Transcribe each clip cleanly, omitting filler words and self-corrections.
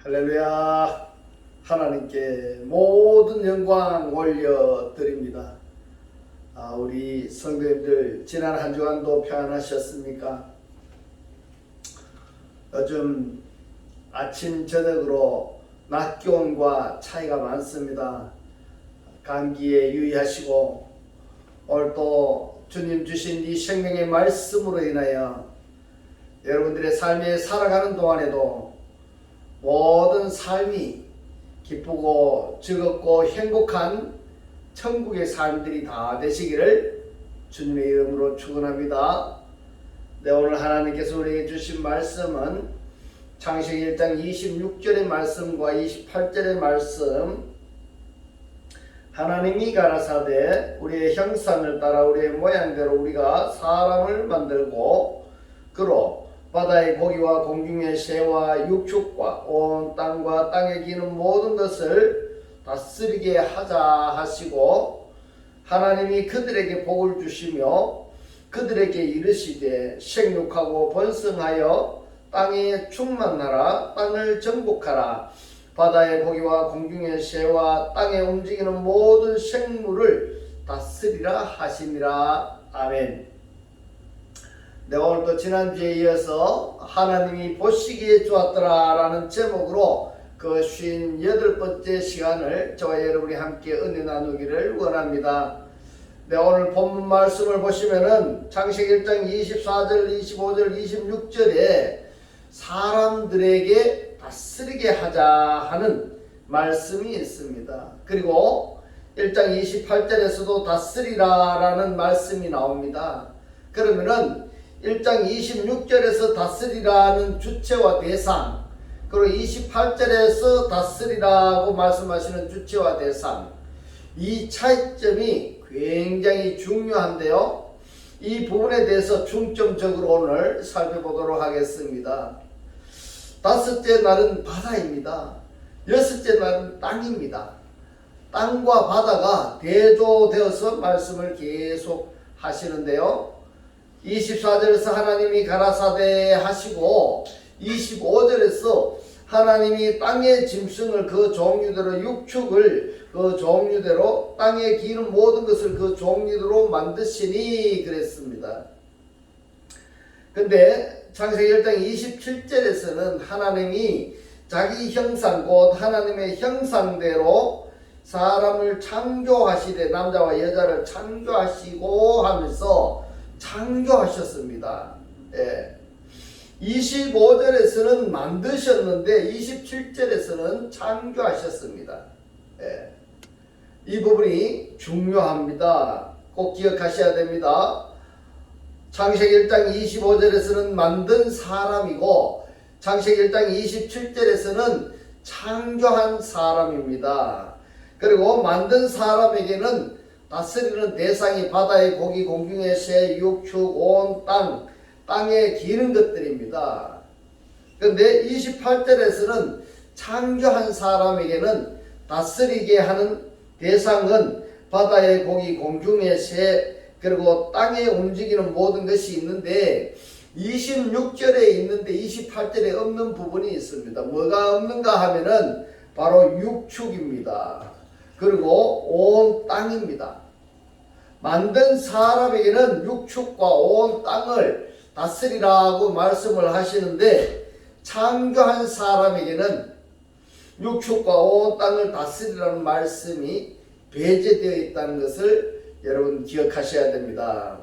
할렐루야. 하나님께 모든 영광 올려드립니다. 우리 성도님들 지난 한 주간도 평안하셨습니까? 요즘 아침 저녁으로 낮 기온과 차이가 많습니다. 감기에 유의하시고 오늘 또 주님 주신 이 생명의 말씀으로 인하여 여러분들의 삶에 살아가는 동안에도 모든 삶이 기쁘고 즐겁고 행복한 천국의 삶들이 다 되시기를 주님의 이름으로 축원합니다. 네, 오늘 하나님께서 우리에게 주신 말씀은 창세기 1장 26절의 말씀과 28절의 말씀. 하나님이 가라사대 우리의 형상을 따라 우리의 모양대로 우리가 사람을 만들고 그로 바다의 고기와 공중의 새와 육축과 온 땅과 땅에 기는 모든 것을 다스리게 하자 하시고, 하나님이 그들에게 복을 주시며 그들에게 이르시되 생육하고 번성하여 땅에 충만하라. 땅을 정복하라. 바다의 고기와 공중의 새와 땅에 움직이는 모든 생물을 다스리라 하시니라. 아멘. 네, 오늘 또 지난주에 이어서 하나님이 보시기에 좋았더라 라는 제목으로 그 58번째 시간을 저와 여러분이 함께 은혜 나누기를 원합니다. 네, 오늘 본문 말씀을 보시면은 창세기 1장 24절, 25절, 26절에 사람들에게 다스리게 하자 하는 말씀이 있습니다. 그리고 1장 28절에서도 다스리라 라는 말씀이 나옵니다. 그러면은 1장 26절에서 다스리라는 주체와 대상, 그리고 28절에서 다스리라고 말씀하시는 주체와 대상, 이 차이점이 굉장히 중요한데요. 이 부분에 대해서 중점적으로 오늘 살펴보도록 하겠습니다. 다섯째 날은 바다입니다. 여섯째 날은 땅입니다. 땅과 바다가 대조되어서 말씀을 계속 하시는데요. 24절에서 하나님이 가라사대 하시고 25절에서 하나님이 땅의 짐승을 그 종류대로, 육축을 그 종류대로, 땅에 기는 모든 것을 그 종류대로 만드시니 그랬습니다. 근데 창세기 1장 27절에서는 하나님이 자기 형상 곧 하나님의 형상대로 사람을 창조하시되 남자와 여자를 창조하시고 하면서 창조하셨습니다. 25절에서는 만드셨는데 27절에서는 창조하셨습니다. 이 부분이 중요합니다. 꼭 기억하셔야 됩니다. 창세기 1장 25절에서는 만든 사람이고 창세기 1장 27절에서는 창조한 사람입니다. 그리고 만든 사람에게는 다스리는 대상이 바다의 고기, 공중의 새, 육축, 온 땅, 땅에 기는 것들입니다. 그런데 28절에서는 창조한 사람에게는 다스리게 하는 대상은 바다의 고기, 공중의 새, 그리고 땅에 움직이는 모든 것이 있는데 26절에 있는데 28절에 없는 부분이 있습니다. 뭐가 없는가 하면은 바로 육축입니다. 그리고 온 땅입니다. 만든 사람에게는 육축과 온 땅을 다스리라고 말씀을 하시는데 창조한 사람에게는 육축과 온 땅을 다스리라는 말씀이 배제되어 있다는 것을 여러분 기억하셔야 됩니다.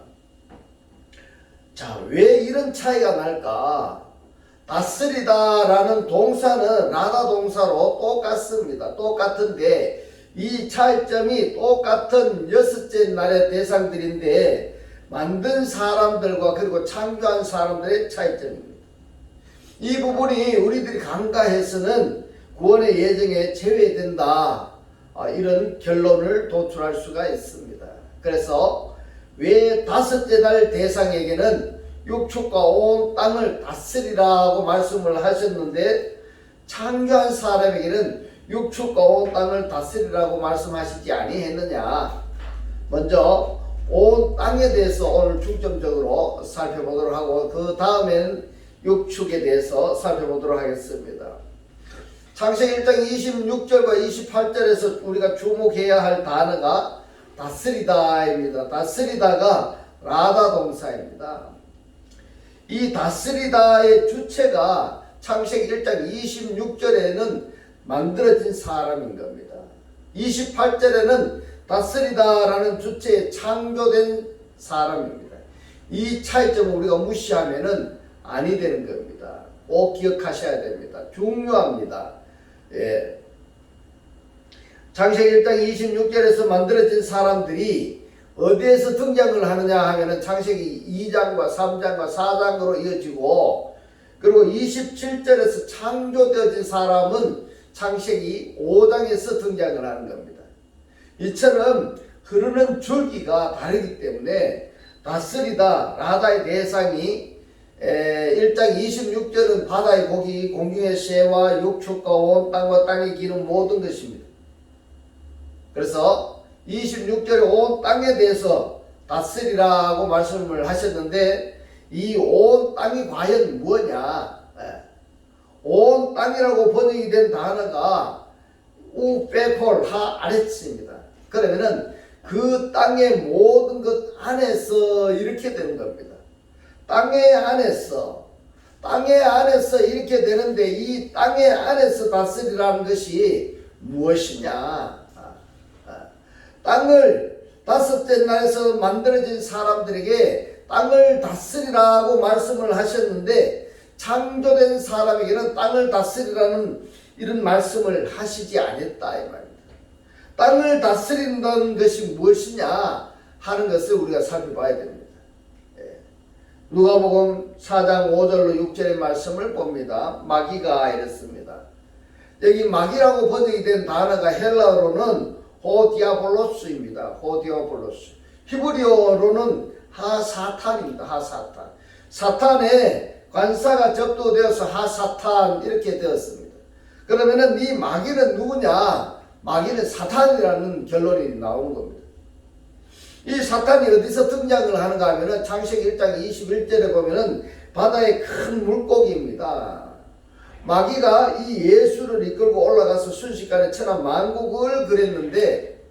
자, 왜 이런 차이가 날까? 다스리다라는 동사는 라다 동사로 똑같습니다. 똑같은데 이 차이점이 똑같은 여섯째 날의 대상들인데 만든 사람들과 그리고 창조한 사람들의 차이점입니다. 이 부분이 우리들이 간과해서는 구원의 예정에 제외된다, 이런 결론을 도출할 수가 있습니다. 그래서 왜 다섯째 날 대상에게는 육축과 온 땅을 다스리라고 말씀을 하셨는데 창조한 사람에게는 육축과 온 땅을 다스리라고 말씀하시지 아니했느냐? 먼저 온 땅에 대해서 오늘 중점적으로 살펴보도록 하고 그 다음엔 육축에 대해서 살펴보도록 하겠습니다. 창세기 1장 26절과 28절에서 우리가 주목해야 할 단어가 다스리다입니다. 다스리다가 라다 동사입니다. 이 다스리다의 주체가 창세기 1장 26절에는 만들어진 사람인 겁니다. 28절에는 다스리다라는 주체에 창조된 사람입니다. 이 차이점을 우리가 무시하면은 아니 되는 겁니다. 꼭 기억하셔야 됩니다. 중요합니다. 예. 창세기 1장 26절에서 만들어진 사람들이 어디에서 등장을 하느냐 하면은 창세기 2장과 3장과 4장으로 이어지고, 그리고 27절에서 창조되어진 사람은 창세기 5장에서 등장을 하는 겁니다. 이처럼 흐르는 줄기가 다르기 때문에 다스리다 라다의 대상이 1장 26절은 바다의 고기, 공중의 새와 육축과 온 땅과 땅에 기는 모든 것입니다. 그래서 26절에 온 땅에 대해서 다스리라고 말씀을 하셨는데, 이 온 땅이 과연 뭐냐? 온 땅이라고 번역이 된 단어가 우페폴 하아레츠입니다. 그러면은 그 땅의 모든 것 안에서 이렇게 되는 겁니다. 땅의 안에서 이렇게 되는데, 이 땅의 안에서 다스리라는 것이 무엇이냐? 땅을 다섯째 날에서 만들어진 사람들에게 땅을 다스리라고 말씀을 하셨는데, 창조된 사람에게는 땅을 다스리라는 이런 말씀을 하시지 않았다 이 말입니다. 땅을 다스린다는 것이 무엇이냐 하는 것을 우리가 살펴봐야 됩니다. 누가복음 4장 5절로 6절의 말씀을 봅니다. 마귀가 이랬습니다. 여기 마귀라고 번역이 된 단어가 헬라어로는 호디아볼로스입니다. 호디아볼로스. 히브리어로는 하사탄입니다. 하사탄. 사탄의 관사가 접도되어서 하사탄 이렇게 되었습니다. 그러면은 이 마귀는 누구냐? 마귀는 사탄이라는 결론이 나오는 겁니다. 이 사탄이 어디서 등장을 하는가 하면은 창세기 1장 21절에 보면은 바다의 큰 물고기입니다. 마귀가 이 예수를 이끌고 올라가서 순식간에 천하만국을 그렸는데,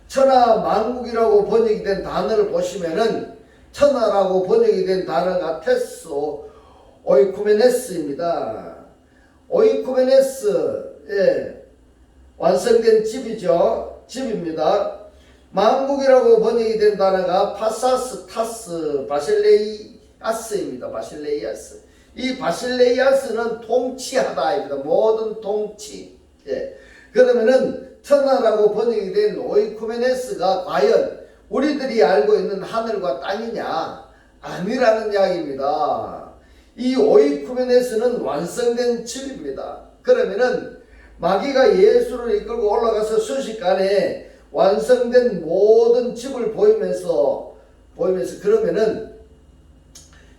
천하만국이라고 번역이 된 단어를 보시면은 천하라고 번역이 된 단어가 테소 오이쿠메네스입니다. 오이쿠메네스, 완성된 집이죠. 집입니다. 만국이라고 번역이 된 단어가 파사스 타스 바실레이아스입니다. 바실레이아스. 이 바실레이아스는 통치하다입니다. 모든 통치. 그러면은 천하라고 번역이 된 오이쿠메네스가 과연 우리들이 알고 있는 하늘과 땅이냐? 아니라는 이야기입니다. 이 오이쿠메네스는 완성된 집입니다. 그러면은 마귀가 예수를 이끌고 올라가서 순식간에 완성된 모든 집을 보이면서 그러면은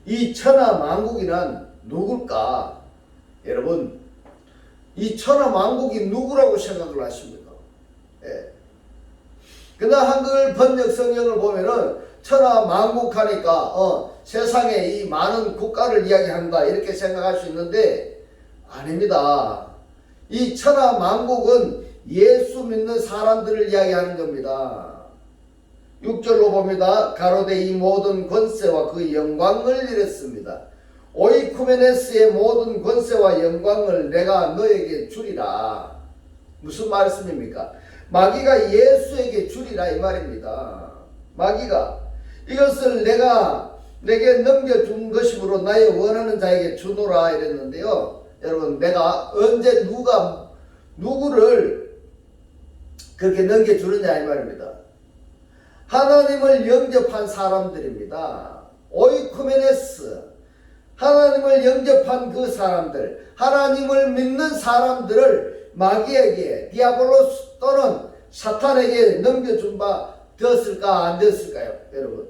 이 천하만국이란 누굴까? 여러분, 이 천하만국이 누구라고 생각을 하십니까? 그러나 한글 번역 성경을 보면은 천하만국 하니까 세상에 이 많은 국가를 이야기한다 이렇게 생각할 수 있는데, 아닙니다. 이 천하만국은 예수 믿는 사람들을 이야기하는 겁니다. 6절로 봅니다. 가로되 이 모든 권세와 그 영광을 이랬습니다. 오이쿠메네스의 모든 권세와 영광을 내가 너에게 주리라. 무슨 말씀입니까? 마귀가 예수에게 주리라 이 말입니다. 마귀가 이것을 내게 넘겨준 것이므로 나의 원하는 자에게 주노라 이랬는데요. 여러분, 내가 언제 누구를 그렇게 넘겨주느냐 이 말입니다. 하나님을 영접한 사람들입니다. 오이쿠메네스, 하나님을 영접한 그 사람들, 하나님을 믿는 사람들을 마귀에게, 디아볼로스 또는 사탄에게 넘겨준 바 되었을까 안 되었을까요? 여러분,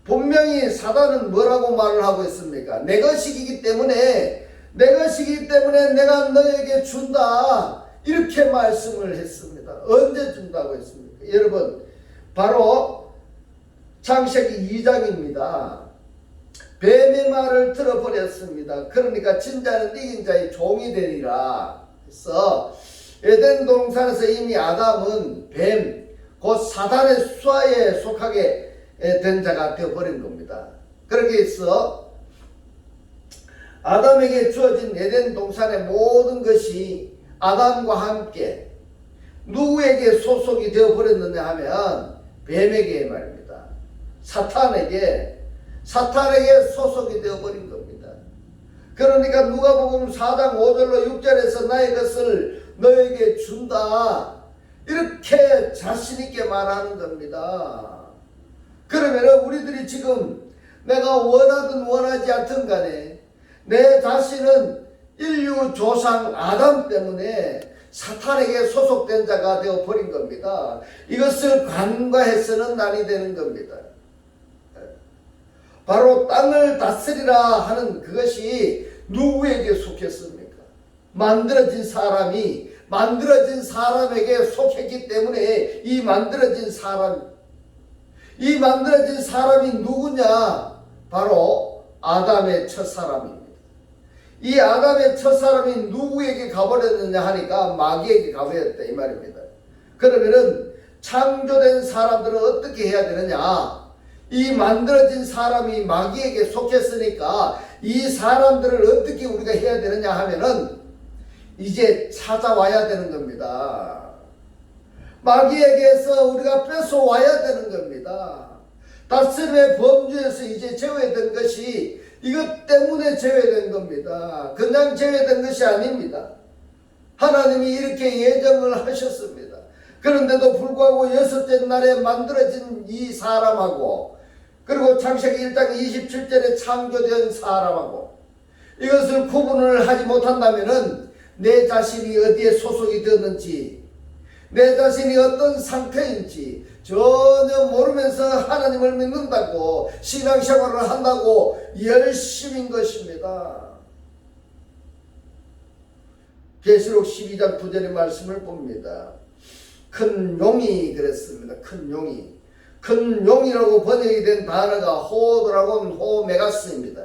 분명히 사단은 뭐라고 말을 하고 있습니까? 내 것이기 때문에 내가 너에게 준다 이렇게 말씀을 했습니다. 언제 준다고 했습니까? 여러분, 바로 창세기 2장입니다. 뱀의 말을 들어버렸습니다. 그러니까 진자는 이긴 자의 종이 되리라. 그래서 에덴 동산에서 이미 아담은 뱀, 곧 사단의 수하에 속하게 된 자가 되어버린 겁니다. 그렇게 해서 아담에게 주어진 에덴 동산의 모든 것이 아담과 함께 누구에게 소속이 되어버렸느냐 하면 뱀에게 말입니다. 사탄에게 소속이 되어버린 겁니다. 그러니까 누가복음 4장 5절로 6절에서 나의 것을 너에게 준다 이렇게 자신있게 말하는 겁니다. 그러면 우리들이 지금 내가 원하든 원하지 않든 간에 내 자신은 인류 조상 아담 때문에 사탄에게 소속된 자가 되어버린 겁니다. 이것을 간과해서는 아니 되는 겁니다. 바로 땅을 다스리라 하는 그것이 누구에게 속했습니까? 만들어진 사람에게 속했기 때문에 이 만들어진 사람이 누구냐? 바로 아담의 첫사람입니다. 이 아담의 첫사람이 누구에게 가버렸느냐 하니까 마귀에게 가버렸다 이 말입니다. 그러면은 창조된 사람들은 어떻게 해야 되느냐? 이 만들어진 사람이 마귀에게 속했으니까 이 사람들을 어떻게 우리가 해야 되느냐 하면은 이제 찾아와야 되는 겁니다. 마귀에게서 우리가 뺏어와야 되는 겁니다. 다스림의 범주에서 이제 제외된 것이 이것 때문에 제외된 겁니다. 그냥 제외된 것이 아닙니다. 하나님이 이렇게 예정을 하셨습니다. 그런데도 불구하고 여섯째 날에 만들어진 이 사람하고 그리고 창세기 1장 27절에 창조된 사람하고 이것을 구분을 하지 못한다면은 내 자신이 어디에 소속이 되었는지 내 자신이 어떤 상태인지 전혀 모르면서 하나님을 믿는다고 신앙생활을 한다고 열심인 것입니다. 계시록 12장 9절의 말씀을 봅니다. 큰 용이 그랬습니다. 큰 용이라고 번역이 된 단어가 호드라곤 호메가스입니다.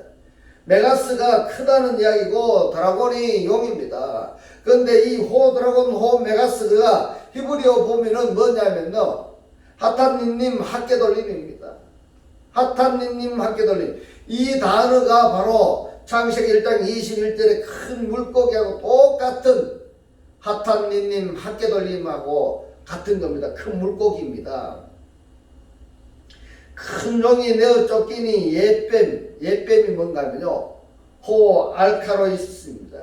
메가스가 크다는 이야기고 드라곤이 용입니다. 그런데 이 호드라곤 호메가스가 히브리어 보면은 뭐냐면요, 하탄니님 학개돌림입니다. 하탄니님 학개돌림. 이 단어가 바로 창세기 1장 21절의 큰 물고기하고 똑같은 하탄니님 학개돌림하고 같은 겁니다. 큰 물고기입니다. 큰 용이 내어 쫓기니 옛뱀이 뭔가 하면요, 호알카로이스입니다.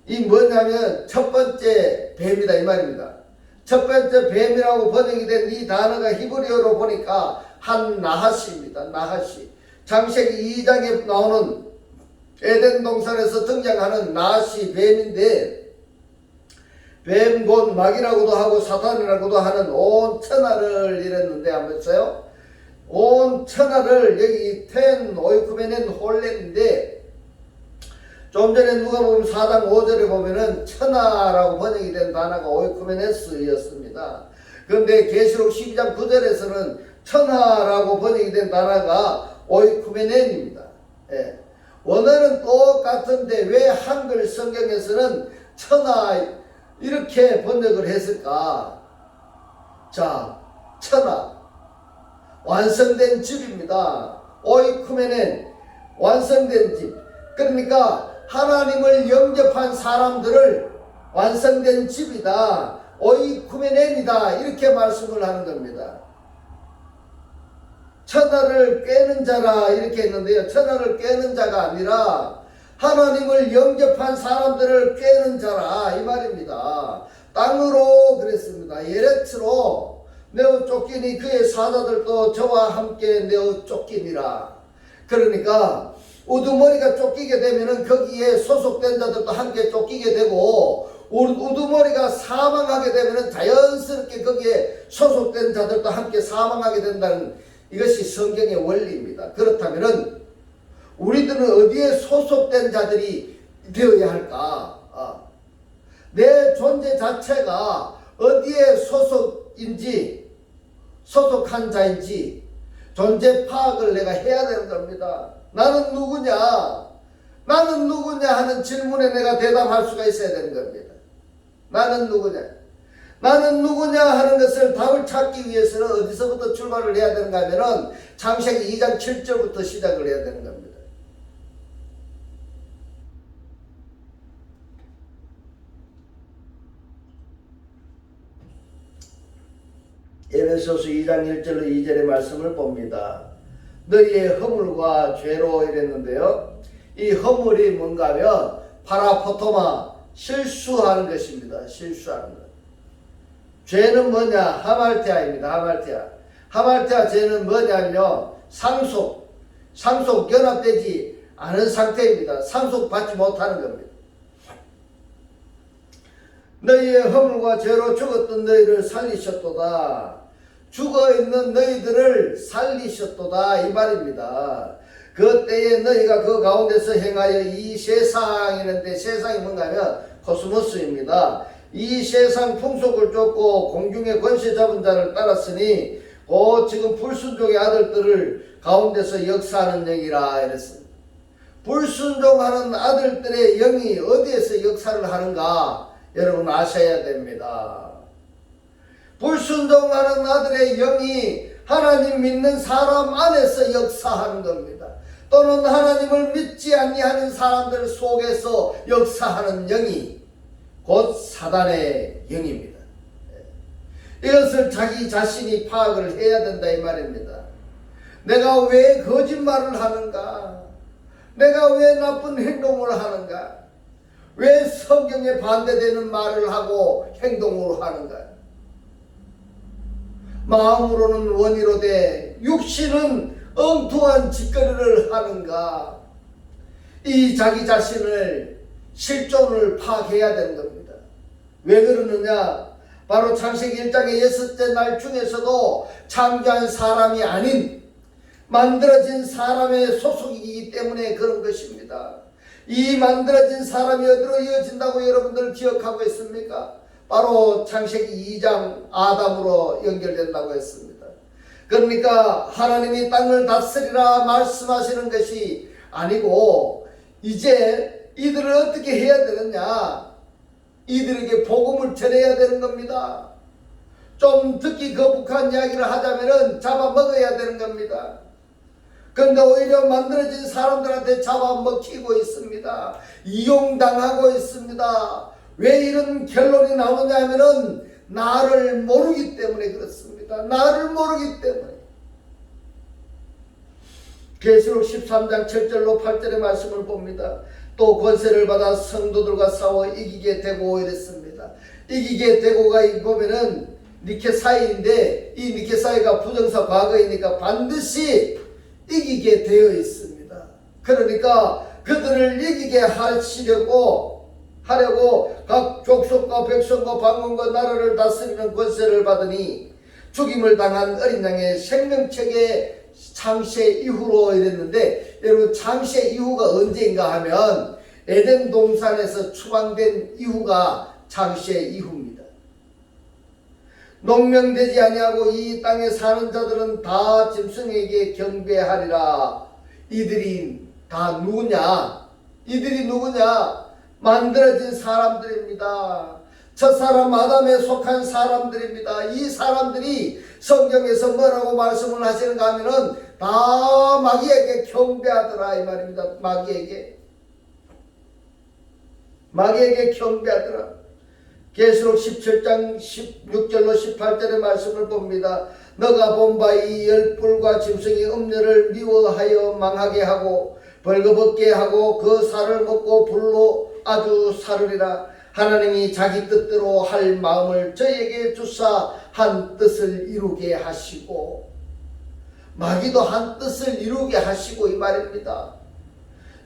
이 뭐냐면 첫 번째 뱀이다 이 말입니다. 첫 번째 뱀이라고 번역이 된 이 단어가 히브리어로 보니까 한 나하시입니다. 나하시. 창세기 2장에 나오는 에덴 동산에서 등장하는 나하시 뱀인데, 뱀 곧 마귀라고도 하고 사탄이라고도 하는 온 천하를 이랬는데 한번 써요. 온 천하를 여기 텐 오이쿠메넨 홀렌인데 좀 전에 누가복음 4장 5절에 보면은 천하라고 번역이 된 단어가 오이쿠메네스였습니다. 그런데 계시록 12장 9절에서는 천하라고 번역이 된 단어가 오이쿠메넨입니다. 예. 원어는 똑같은데 왜 한글 성경에서는 천하 이렇게 번역을 했을까? 자, 천하 완성된 집입니다. 오이쿠메넨 완성된 집. 그러니까 하나님을 영접한 사람들을 완성된 집이다, 오이쿠메넨이다 이렇게 말씀을 하는 겁니다. 천하를 꿰는 자라 이렇게 했는데요, 천하를 꿰는 자가 아니라 하나님을 영접한 사람들을 꿰는 자라 이 말입니다. 땅으로 그랬습니다. 예레츠로 내어 쫓기니 그의 사자들도 저와 함께 내어 쫓기니라. 그러니까 우두머리가 쫓기게 되면은 거기에 소속된 자들도 함께 쫓기게 되고, 우두머리가 사망하게 되면은 자연스럽게 거기에 소속된 자들도 함께 사망하게 된다는 이것이 성경의 원리입니다. 그렇다면은 우리들은 어디에 소속된 자들이 되어야 할까? 내 존재 자체가 어디에 소속한 자인지 존재 파악을 내가 해야 되는 겁니다. 나는 누구냐? 나는 누구냐 하는 질문에 내가 대답할 수가 있어야 되는 겁니다. 나는 누구냐? 나는 누구냐 하는 것을 답을 찾기 위해서는 어디서부터 출발을 해야 되는가 하면은 창세기 2장 7절부터 시작을 해야 되는 겁니다. 에베소서 2장 1절로 2절의 말씀을 봅니다. 너희의 허물과 죄로 이랬는데요. 이 허물이 뭔가 하면 파라포토마, 실수하는 것입니다. 실수하는 것. 죄는 뭐냐? 하말테아입니다. 하말테아 죄는 뭐냐면 상속 연합되지 않은 상태입니다. 상속받지 못하는 겁니다. 너희의 허물과 죄로 죽었던 너희를 살리셨도다. 죽어있는 너희들을 살리셨도다 이 말입니다. 그 때에 너희가 그 가운데서 행하여 이 세상이는데, 세상이 뭔가 하면 코스모스입니다. 이 세상 풍속을 쫓고 공중의 권세 잡은 자를 따랐으니 곧 지금 불순종의 아들들을 가운데서 역사하는 영이라 이랬습니다. 불순종하는 아들들의 영이 어디에서 역사를 하는가 여러분 아셔야 됩니다. 불순종하는 아들의 영이 하나님 믿는 사람 안에서 역사하는 겁니다. 또는 하나님을 믿지 아니하는 사람들 속에서 역사하는 영이 곧 사단의 영입니다. 이것을 자기 자신이 파악을 해야 된다 이 말입니다. 내가 왜 거짓말을 하는가? 내가 왜 나쁜 행동을 하는가? 왜 성경에 반대되는 말을 하고 행동으로 하는가? 마음으로는 원이로되 육신은 엉뚱한 짓거리를 하는가? 이 자기 자신을 실존을 파악해야 되는 겁니다. 왜 그러느냐? 바로 창세기 1장의 6째 날 중에서도 창조한 사람이 아닌 만들어진 사람의 소속이기 때문에 그런 것입니다. 이 만들어진 사람이 어디로 이어진다고 여러분들 기억하고 있습니까? 바로 창세기 2장 아담으로 연결된다고 했습니다. 그러니까 하나님이 땅을 다스리라 말씀하시는 것이 아니고 이제 이들을 어떻게 해야 되느냐? 이들에게 복음을 전해야 되는 겁니다. 좀 듣기 거북한 이야기를 하자면은 잡아먹어야 되는 겁니다. 그런데 오히려 만들어진 사람들한테 잡아먹히고 있습니다. 이용당하고 있습니다. 왜 이런 결론이 나오냐 하면은 나를 모르기 때문에 그렇습니다. 나를 모르기 때문에. 계시록 13장 7절로 8절의 말씀을 봅니다. 또 권세를 받아 성도들과 싸워 이기게 되고 이랬습니다. 이기게 되고가 보면은 니케사이인데 이 니케사이가 부정사 과거이니까 반드시 이기게 되어 있습니다. 그러니까 그들을 이기게 하려고 각 족속과 백성과 방언과 나라를 다스리는 권세를 받으니 죽임을 당한 어린 양의 생명책의 창세 이후로 이랬는데 여러분 창세 이후가 언제인가 하면 에덴 동산에서 추방된 이후가 창세 이후입니다. 농명되지 아니하고 이 땅에 사는 자들은 다 짐승에게 경배하리라. 이들이 다 누구냐? 이들이 누구냐? 만들어진 사람들입니다. 첫사람 아담에 속한 사람들입니다. 이 사람들이 성경에서 뭐라고 말씀을 하시는가 하면은 다 마귀에게 경배하더라 이 말입니다. 마귀에게 경배하더라. 계시록 17장 16절로 18절의 말씀을 봅니다. 너가 본 바 이 열불과 짐승이 음녀를 미워하여 망하게 하고 벌거벗게 하고 그 살을 먹고 불로 아주 사르리라. 하나님이 자기 뜻대로 할 마음을 저에게 주사 한 뜻을 이루게 하시고, 마귀도 한 뜻을 이루게 하시고 이 말입니다.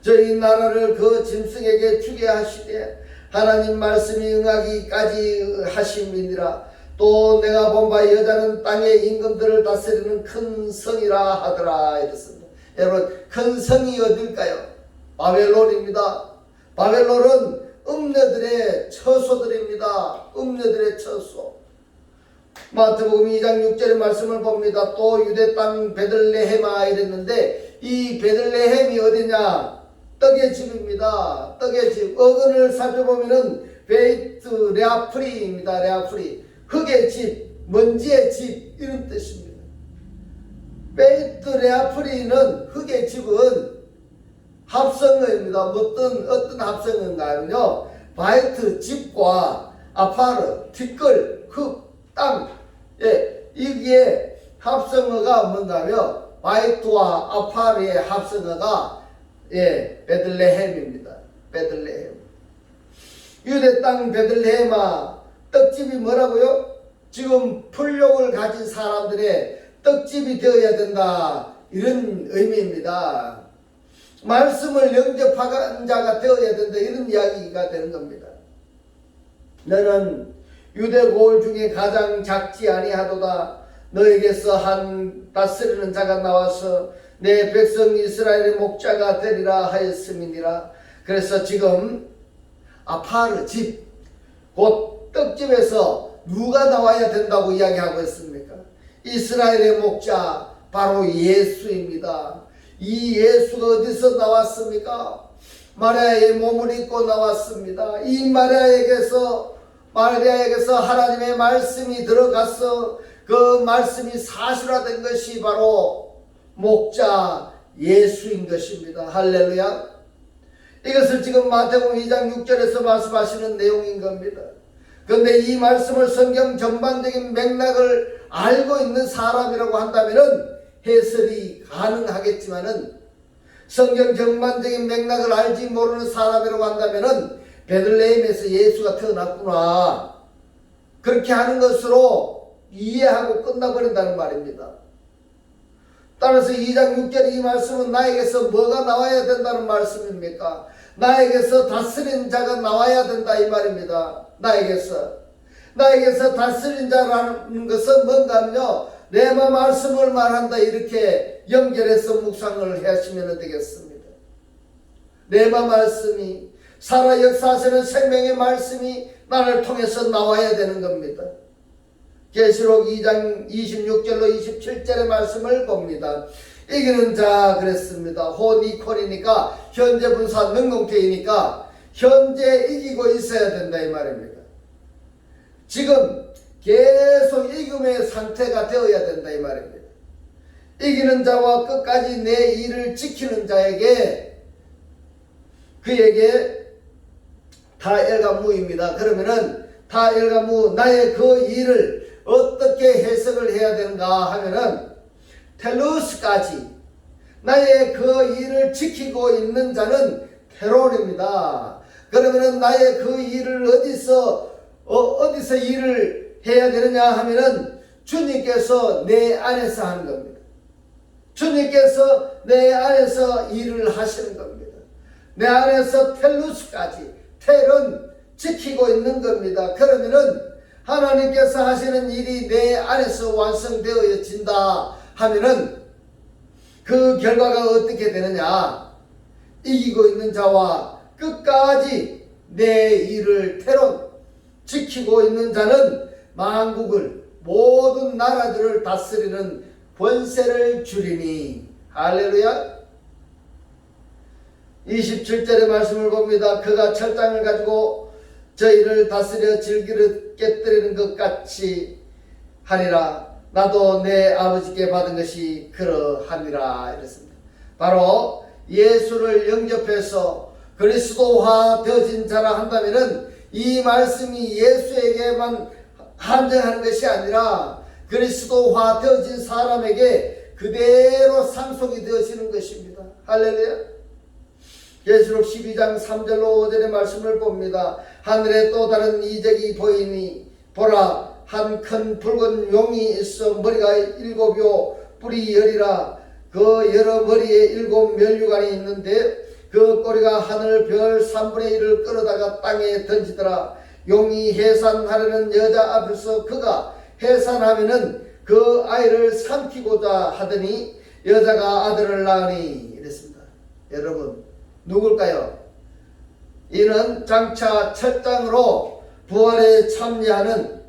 저희 나라를 그 짐승에게 주게 하시되 하나님 말씀이 응하기까지 하심이니라. 또 내가 본 바 여자는 땅의 임금들을 다스리는 큰 성이라 하더라 이랬습니다. 여러분 큰 성이 어딜까요? 바벨론입니다. 바벨론은 음녀들의 처소들입니다. 음녀들의 처소. 마태복음 2장 6절의 말씀을 봅니다. 또 유대 땅 베들레헴아 이랬는데 이 베들레헴이 어디냐? 떡의 집입니다. 떡의 집. 어근을 살펴보면은 베이트 레아프리입니다. 레아프리. 흙의 집, 먼지의 집 이런 뜻입니다. 베이트 레아프리는 흙의 집은 합성어입니다. 어떤 합성어인가요? 바이트 집과 아파르 티끌 흙 땅. 예, 이게 합성어가 뭔가요? 바이트와 아파르의 합성어가 베들레헴입니다. 베들레헴. 유대 땅 베들레헴아 떡집이 뭐라고요? 지금 풀욕을 가진 사람들의 떡집이 되어야 된다. 이런 의미입니다. 말씀을 영접한 자가 되어야 된다. 이런 이야기가 되는 겁니다. 너는 유대 고을 중에 가장 작지 아니하도다. 너에게서 한 다스리는 자가 나와서 내 백성 이스라엘의 목자가 되리라 하였음이니라. 그래서 지금 아파르 집, 곧 떡집에서 누가 나와야 된다고 이야기하고 있습니까? 이스라엘의 목자 바로 예수입니다. 이 예수가 어디서 나왔습니까? 마리아의 몸을 입고 나왔습니다. 이 마리아에게서 하나님의 말씀이 들어가서 그 말씀이 사실화된 것이 바로 목자 예수인 것입니다. 할렐루야. 이것을 지금 마태복음 2장 6절에서 말씀하시는 내용인 겁니다. 그런데 이 말씀을 성경 전반적인 맥락을 알고 있는 사람이라고 한다면 해설이 가능하겠지만은 성경 전반적인 맥락을 알지 모르는 사람이라고 한다면 베들레헴에서 예수가 태어났구나 그렇게 하는 것으로 이해하고 끝나버린다는 말입니다. 따라서 2장 6절 이 말씀은 나에게서 뭐가 나와야 된다는 말씀입니까? 나에게서 다스린 자가 나와야 된다 이 말입니다. 나에게서 다스린 자라는 것은 뭔가요? 내 말씀을 말한다 이렇게 연결해서 묵상을 하시면 되겠습니다. 내 말씀이 살아 역사하시는 생명의 말씀이 나를 통해서 나와야 되는 겁니다. 계시록 2장 26절로 27절의 말씀을 봅니다. 이기는 자 그랬습니다. 호니콜이니까 현재 분사 능동태이니까 현재 이기고 있어야 된다 이 말입니다. 지금 계속 이김의 상태가 되어야 된다 이 말입니다. 이기는 자와 끝까지 내 일을 지키는 자에게 그에게 다엘가무입니다. 그러면은 다엘가무 나의 그 일을 어떻게 해석을 해야 되는가 하면은 텔루스까지 나의 그 일을 지키고 있는 자는 테론입니다. 그러면은 나의 그 일을 어디서 일을 해야 되느냐 하면은 주님께서 내 안에서 하는 겁니다. 주님께서 내 안에서 일을 하시는 겁니다. 내 안에서 텔루스까지 텔은 지키고 있는 겁니다. 그러면은 하나님께서 하시는 일이 내 안에서 완성되어진다 하면은 그 결과가 어떻게 되느냐? 이기고 있는 자와 끝까지 내 일을 테론 지키고 있는 자는 만국을 모든 나라들을 다스리는 권세를 주리니. 할렐루야. 27절의 말씀을 봅니다. 그가 철장을 가지고 저희를 다스려 질기를 깨뜨리는 것 같이 하리라. 나도 내 아버지께 받은 것이 그러하니라. 이랬습니다. 바로 예수를 영접해서 그리스도화 되어진 자라 한다면은 이 말씀이 예수에게만 한정하는 것이 아니라 그리스도화 되어진 사람에게 그대로 상속이 되어지는 것입니다. 할렐루야. 계시록 12장 3절로 5절의 말씀을 봅니다. 하늘에 또 다른 이적이 보이니 보라 한 큰 붉은 용이 있어 머리가 7요 뿔이 10이라. 그 여러 머리에 7 면류관이 있는데 그 꼬리가 하늘 별 3분의 1을 끌어다가 땅에 던지더라. 용이 해산하려는 여자 앞에서 그가 해산하면은 그 아이를 삼키고자 하더니 여자가 아들을 낳으니 이랬습니다. 여러분 누굴까요? 이는 장차 철장으로 부활에 참여하는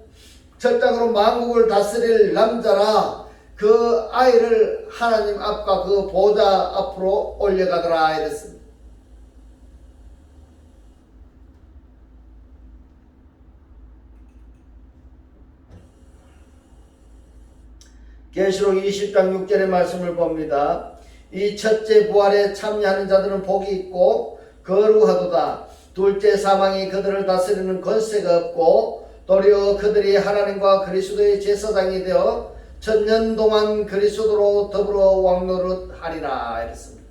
철장으로 만국을 다스릴 남자라 그 아이를 하나님 앞과 그 보좌 앞으로 올려가더라 이랬습니다. 계시록 20장 6절의 말씀을 봅니다. 이 첫째 부활에 참여하는 자들은 복이 있고 거룩하도다. 둘째 사망이 그들을 다스리는 권세가 없고 도리어 그들이 하나님과 그리스도의 제사장이 되어 천년 동안 그리스도로 더불어 왕노릇하리라 이랬습니다.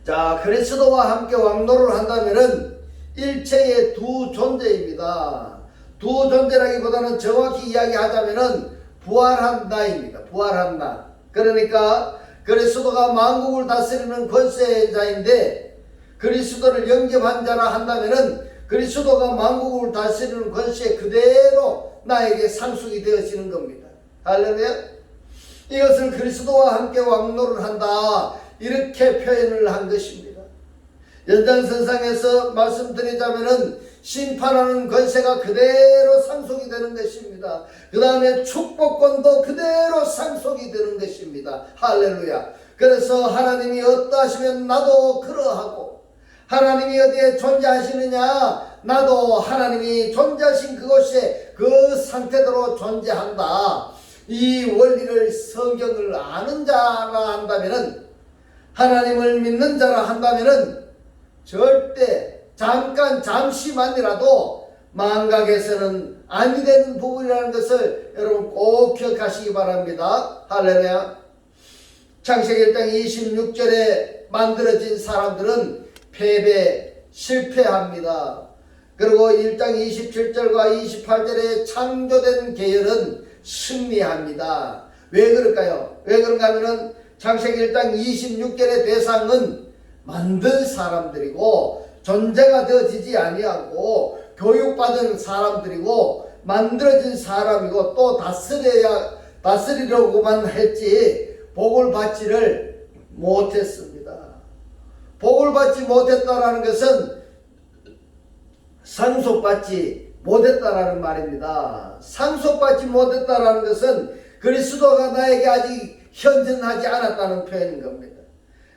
자, 그리스도와 함께 왕노를 한다면은 일체의 두 존재입니다. 두 존재라기보다는 정확히 이야기하자면은 부활한다입니다. 부활한다. 그러니까 그리스도가 만국을 다스리는 권세자인데 그리스도를 영접한 자라 한다면은 그리스도가 만국을 다스리는 권세 그대로 나에게 상속이 되어지는 겁니다. 할렐루야. 이것을 그리스도와 함께 왕노를 한다 이렇게 표현을 한 것입니다. 연장선상에서 말씀드리자면은 심판하는 권세가 그대로 상속이 되는 것입니다. 그 다음에 축복권도 그대로 상속이 되는 것입니다. 할렐루야. 그래서 하나님이 어떠하시면 나도 그러하고 하나님이 어디에 존재하시느냐 나도 하나님이 존재하신 그곳에 그 상태대로 존재한다. 이 원리를 성경을 아는 자라 한다면은 하나님을 믿는 자라 한다면은 절대 잠시만이라도 망각해서는 아니 되는 부분이라는 것을 여러분 꼭 기억하시기 바랍니다. 할렐루야. 창세기 1장 26절에 만들어진 사람들은 패배, 실패합니다. 그리고 1장 27절과 28절에 창조된 계열은 승리합니다. 왜 그럴까요? 왜 그런가 하면은 창세기 1장 26절의 대상은 만든 사람들이고 존재가 되어지지 아니하고 교육받은 사람들이고 만들어진 사람이고 또 다스리려고만 했지 복을 받지를 못했습니다. 복을 받지 못했다라는 것은 상속받지 못했다라는 말입니다. 상속받지 못했다라는 것은 그리스도가 나에게 아직 현존하지 않았다는 표현인 겁니다.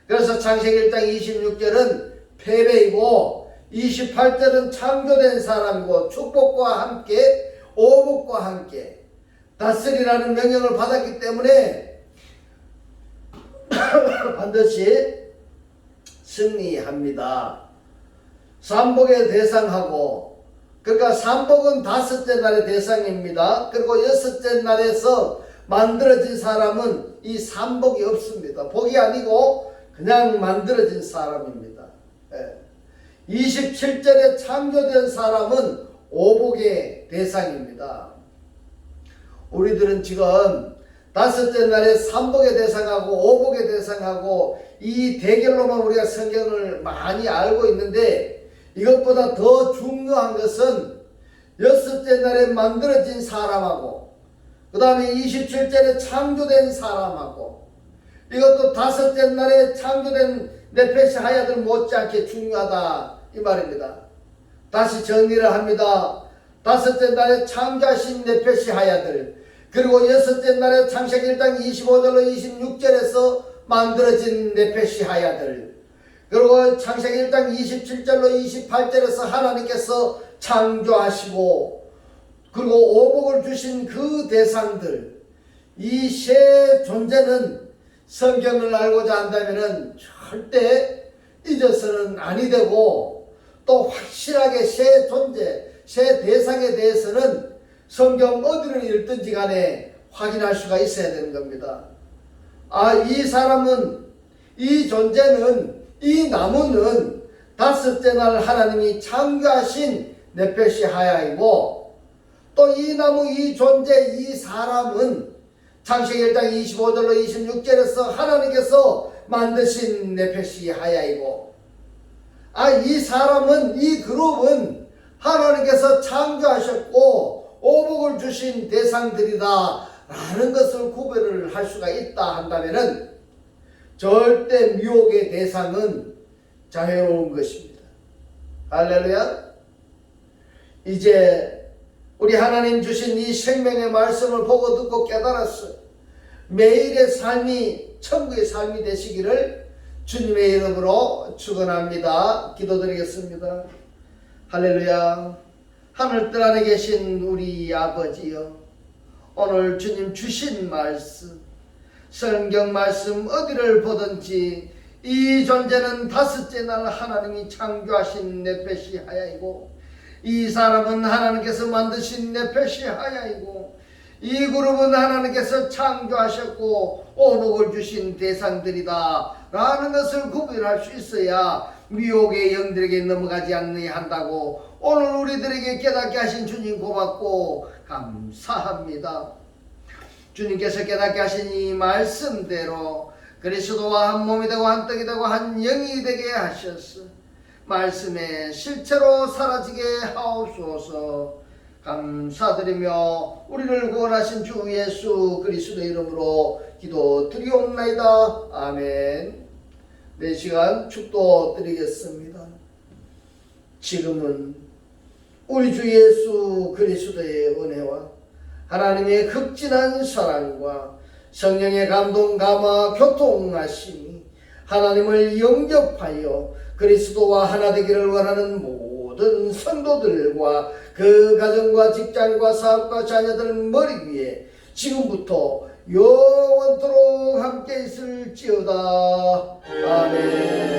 그래서 창세기 1장 26절은 패배이고 28절은 창조된 사람이고 축복과 함께 오복과 함께 다스리라는 명령을 받았기 때문에 반드시 승리합니다. 삼복의 대상하고 그러니까 삼복은 다섯째 날의 대상입니다. 그리고 여섯째 날에서 만들어진 사람은 이 삼복이 없습니다. 복이 아니고 그냥 만들어진 사람입니다. 27절에 창조된 사람은 오복의 대상입니다. 우리들은 지금 다섯째 날에 삼복의 대상하고 오복의 대상하고 이 대결로만 우리가 성경을 많이 알고 있는데 이것보다 더 중요한 것은 여섯째 날에 만들어진 사람하고 그 다음에 27절에 창조된 사람하고 이것도 다섯째 날에 창조된 네페시 하야들 못지않게 중요하다 이 말입니다. 다시 정리를 합니다. 다섯째 날에 창조하신 네페시 하야들 그리고 여섯째 날에 창세기 1장 25절로 26절에서 만들어진 네페시 하야들 그리고 창세기 1장 27절로 28절에서 하나님께서 창조하시고 그리고 오복을 주신 그 대상들 이 세 존재는 성경을 알고자 한다면 절대 잊어서는 아니 되고 또 확실하게 세 존재, 세 대상에 대해서는 성경 어디를 읽든지 간에 확인할 수가 있어야 되는 겁니다. 이 사람은, 이 존재는, 이 나무는 다섯째 날 하나님이 창조하신 네페시 하야이고 또 이 나무, 이 존재, 이 사람은 창세기 1장 25절로 26절에서 하나님께서 만드신 네페시 하야이고 이 사람은 이 그룹은 하나님께서 창조하셨고 오복을 주신 대상들이다 라는 것을 구별을 할 수가 있다 한다면은 절대 미혹의 대상은 자유로운 것입니다. 할렐루야. 이제 우리 하나님 주신 이 생명의 말씀을 보고 듣고 깨달았어 매일의 삶이 천국의 삶이 되시기를 주님의 이름으로 축원합니다. 기도드리겠습니다. 할렐루야. 하늘들 안에 계신 우리 아버지여, 오늘 주님 주신 말씀, 성경 말씀 어디를 보든지 이 존재는 다섯째 날 하나님이 창조하신 네펫이 하야이고, 이 사람은 하나님께서 만드신 네펫이 하야이고, 이 그룹은 하나님께서 창조하셨고 오복을 주신 대상들이다 라는 것을 구별할 수 있어야 미혹의 영들에게 넘어가지 않느냐 한다고 오늘 우리들에게 깨닫게 하신 주님 고맙고 감사합니다. 주님께서 깨닫게 하신 이 말씀대로 그리스도와 한 몸이 되고 한 떡이 되고 한 영이 되게 하셨어 말씀에 실체로 사라지게 하옵소서. 감사드리며 우리를 구원하신 주 예수 그리스도의 이름으로 기도드리옵나이다. 아멘. 네 시간 축도 드리겠습니다. 지금은 우리 주 예수 그리스도의 은혜와 하나님의 극진한 사랑과 성령의 감동 감화 교통하심이 하나님을 영접하여 그리스도와 하나 되기를 원하는 모든 성도들과 그 가정과 직장과 사업과 자녀들 머리 위에 지금부터 영원토록 함께 있을지어다. 아멘.